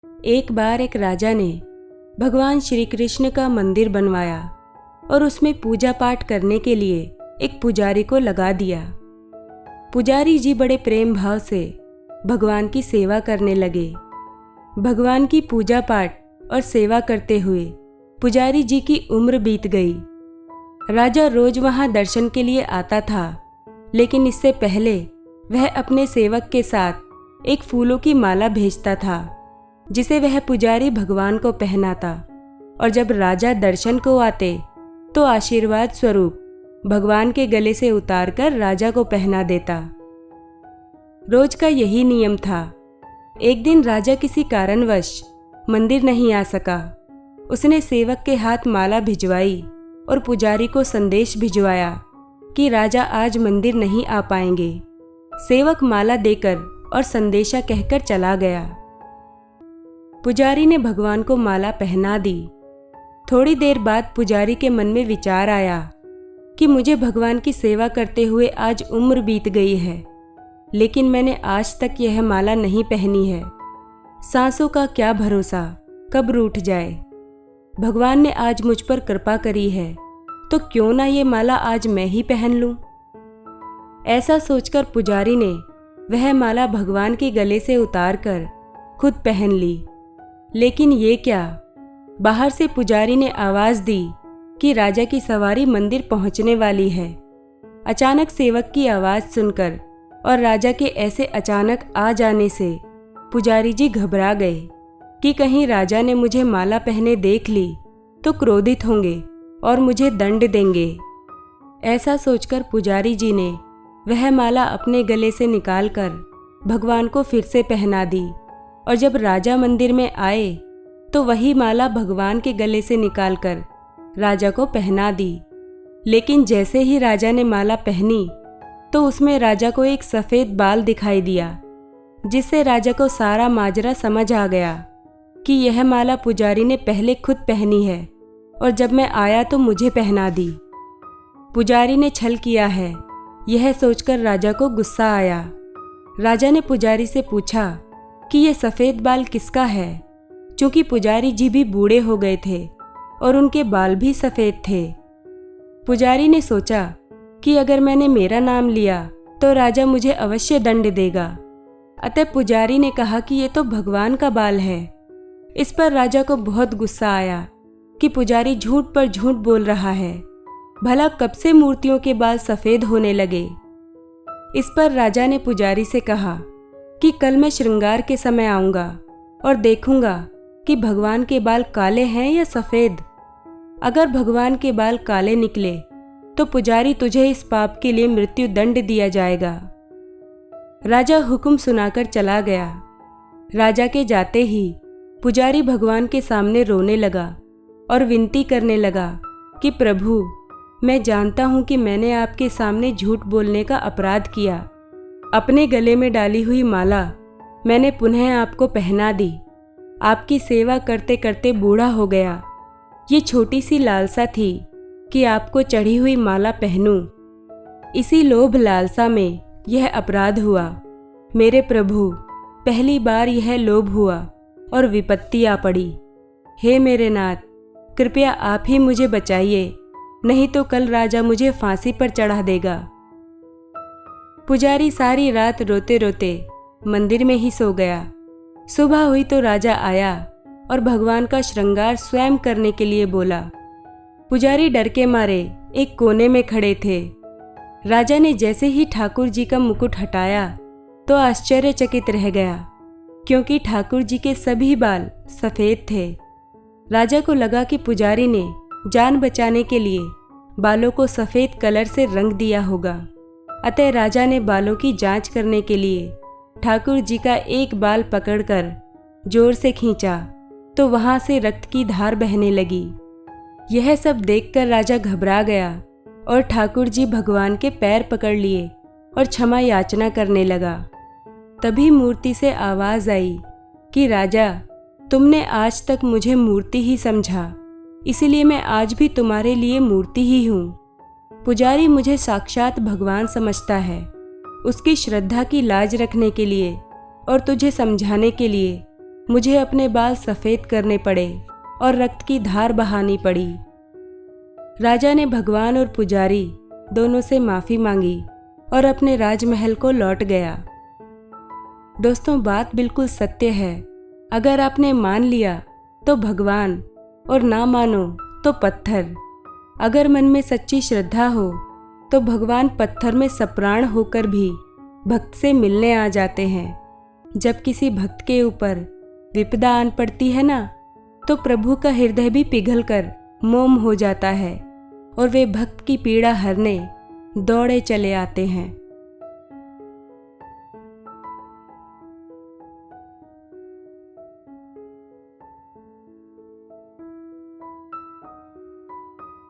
एक बार एक राजा ने भगवान श्री कृष्ण का मंदिर बनवाया और उसमें पूजा पाठ करने के लिए एक पुजारी को लगा दिया। पुजारी जी बड़े प्रेम भाव से भगवान की सेवा करने लगे। भगवान की पूजा पाठ और सेवा करते हुए पुजारी जी की उम्र बीत गई। राजा रोज वहां दर्शन के लिए आता था, लेकिन इससे पहले वह अपने सेवक के साथ एक फूलों की माला भेजता था, जिसे वह पुजारी भगवान को पहनाता और जब राजा दर्शन को आते तो आशीर्वाद स्वरूप भगवान के गले से उतारकर राजा को पहना देता। रोज का यही नियम था। एक दिन राजा किसी कारणवश मंदिर नहीं आ सका। उसने सेवक के हाथ माला भिजवाई और पुजारी को संदेश भिजवाया कि राजा आज मंदिर नहीं आ पाएंगे। सेवक माला देकर और संदेशा कहकर चला गया। पुजारी ने भगवान को माला पहना दी। थोड़ी देर बाद पुजारी के मन में विचार आया कि मुझे भगवान की सेवा करते हुए आज उम्र बीत गई है, लेकिन मैंने आज तक यह माला नहीं पहनी है। सांसों का क्या भरोसा, कब रूठ जाए। भगवान ने आज मुझ पर कृपा करी है, तो क्यों ना ये माला आज मैं ही पहन लूं। ऐसा सोचकर पुजारी ने वह माला भगवान के गले से उतारकर खुद पहन ली। लेकिन ये क्या, बाहर से पुजारी ने आवाज दी कि राजा की सवारी मंदिर पहुंचने वाली है। अचानक सेवक की आवाज सुनकर और राजा के ऐसे अचानक आ जाने से पुजारी जी घबरा गए कि कहीं राजा ने मुझे माला पहने देख ली तो क्रोधित होंगे और मुझे दंड देंगे। ऐसा सोचकर पुजारी जी ने वह माला अपने गले से निकालकर भगवान को फिर से पहना दी और जब राजा मंदिर में आए तो वही माला भगवान के गले से निकालकर राजा को पहना दी। लेकिन जैसे ही राजा ने माला पहनी तो उसमें राजा को एक सफ़ेद बाल दिखाई दिया, जिससे राजा को सारा माजरा समझ आ गया कि यह माला पुजारी ने पहले खुद पहनी है और जब मैं आया तो मुझे पहना दी। पुजारी ने छल किया है, यह सोचकर राजा को गुस्सा आया। राजा ने पुजारी से पूछा कि यह सफ़ेद बाल किसका है, क्योंकि पुजारी जी भी बूढ़े हो गए थे और उनके बाल भी सफ़ेद थे। पुजारी ने सोचा कि अगर मैंने मेरा नाम लिया तो राजा मुझे अवश्य दंड देगा। अतः पुजारी ने कहा कि ये तो भगवान का बाल है। इस पर राजा को बहुत गुस्सा आया कि पुजारी झूठ पर झूठ बोल रहा है। भला कब से मूर्तियों के बाल सफ़ेद होने लगे। इस पर राजा ने पुजारी से कहा कि कल मैं श्रृंगार के समय आऊँगा और देखूंगा कि भगवान के बाल काले हैं या सफ़ेद। अगर भगवान के बाल काले निकले तो पुजारी तुझे इस पाप के लिए मृत्यु दंड दिया जाएगा। राजा हुक्म सुनाकर चला गया। राजा के जाते ही पुजारी भगवान के सामने रोने लगा और विनती करने लगा कि प्रभु, मैं जानता हूँ कि मैंने आपके सामने झूठ बोलने का अपराध किया। अपने गले में डाली हुई माला मैंने पुनः आपको पहना दी। आपकी सेवा करते करते बूढ़ा हो गया। ये छोटी सी लालसा थी कि आपको चढ़ी हुई माला पहनूं। इसी लोभ लालसा में यह अपराध हुआ। मेरे प्रभु, पहली बार यह लोभ हुआ और विपत्ति आ पड़ी। हे मेरे नाथ, कृपया आप ही मुझे बचाइए, नहीं तो कल राजा मुझे फांसी पर चढ़ा देगा। पुजारी सारी रात रोते रोते मंदिर में ही सो गया। सुबह हुई तो राजा आया और भगवान का श्रृंगार स्वयं करने के लिए बोला। पुजारी डर के मारे एक कोने में खड़े थे। राजा ने जैसे ही ठाकुर जी का मुकुट हटाया तो आश्चर्यचकित रह गया, क्योंकि ठाकुर जी के सभी बाल सफ़ेद थे। राजा को लगा कि पुजारी ने जान बचाने के लिए बालों को सफ़ेद कलर से रंग दिया होगा। अतः राजा ने बालों की जांच करने के लिए ठाकुर जी का एक बाल पकड़कर जोर से खींचा तो वहां से रक्त की धार बहने लगी। यह सब देखकर राजा घबरा गया और ठाकुर जी भगवान के पैर पकड़ लिए और क्षमा याचना करने लगा। तभी मूर्ति से आवाज़ आई कि राजा, तुमने आज तक मुझे मूर्ति ही समझा, इसलिए मैं आज भी तुम्हारे लिए मूर्ति ही हूँ। पुजारी मुझे साक्षात भगवान समझता है। उसकी श्रद्धा की लाज रखने के लिए और तुझे समझाने के लिए मुझे अपने बाल सफ़ेद करने पड़े और रक्त की धार बहानी पड़ी। राजा ने भगवान और पुजारी दोनों से माफ़ी मांगी और अपने राजमहल को लौट गया। दोस्तों, बात बिल्कुल सत्य है। अगर आपने मान लिया तो भगवान और ना मानो तो पत्थर। अगर मन में सच्ची श्रद्धा हो तो भगवान पत्थर में सप्राण होकर भी भक्त से मिलने आ जाते हैं। जब किसी भक्त के ऊपर विपदा आन पड़ती है ना, तो प्रभु का हृदय भी पिघलकर मोम हो जाता है और वे भक्त की पीड़ा हरने दौड़े चले आते हैं।